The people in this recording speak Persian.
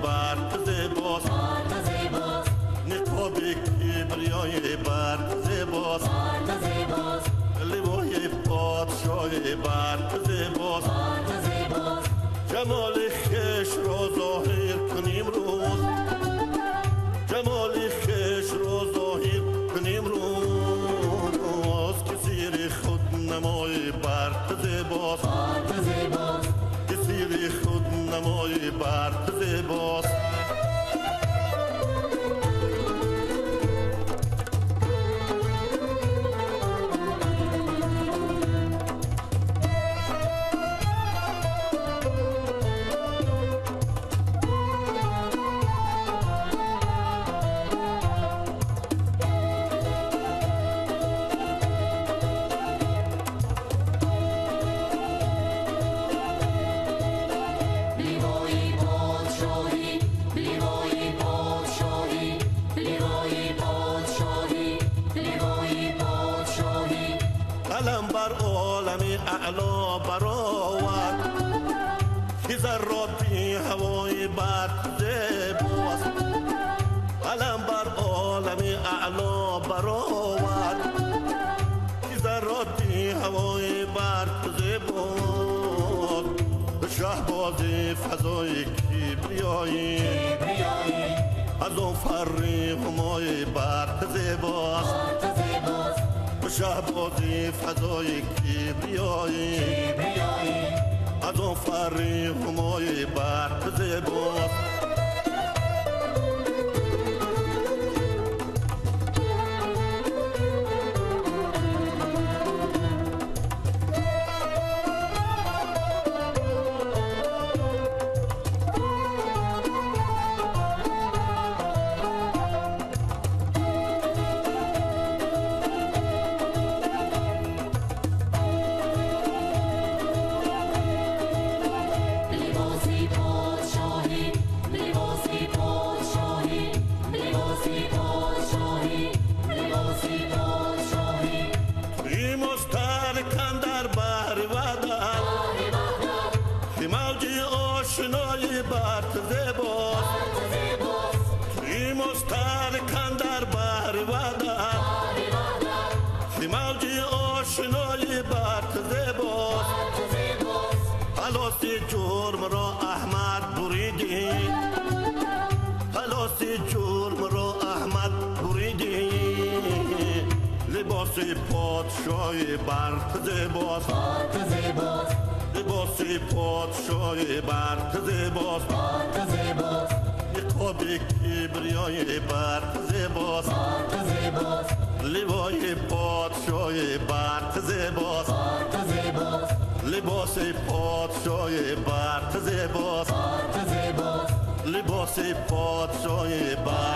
برق زیباست نقاب کبریای برق زیباست لوای پادشاه برق زیباست جمال خش را ظاهر کنیم روز جمال خش را ظاهر کنیم روز که زیر خود نمای برق زیباست که زیر خود نمای برق زیباست علم بر عالم اعلا برآورد که ذراتی هوای برق زیباست علم بر عالم اعلا برآورد که ذراتی هوای برق زیباست شهباز فضای کبریایی از اون فر همای برق زیباست شهبازی فضای کبریایی از اون فر همای برق زیباست آشنای برق زیباست این مسترکن در بحر وحدت این موج آشنای برق زیباست خلاص جرم را احمد بریدی خلاص جرم را احمد بریدی لباس پادشاه برق زیباست لباس پادشاه برق زیباست نقاب کبریای برق زیباست لوای پادشاه برق زیباست لباس پادشاه برق زیباست لباس پادشاه برق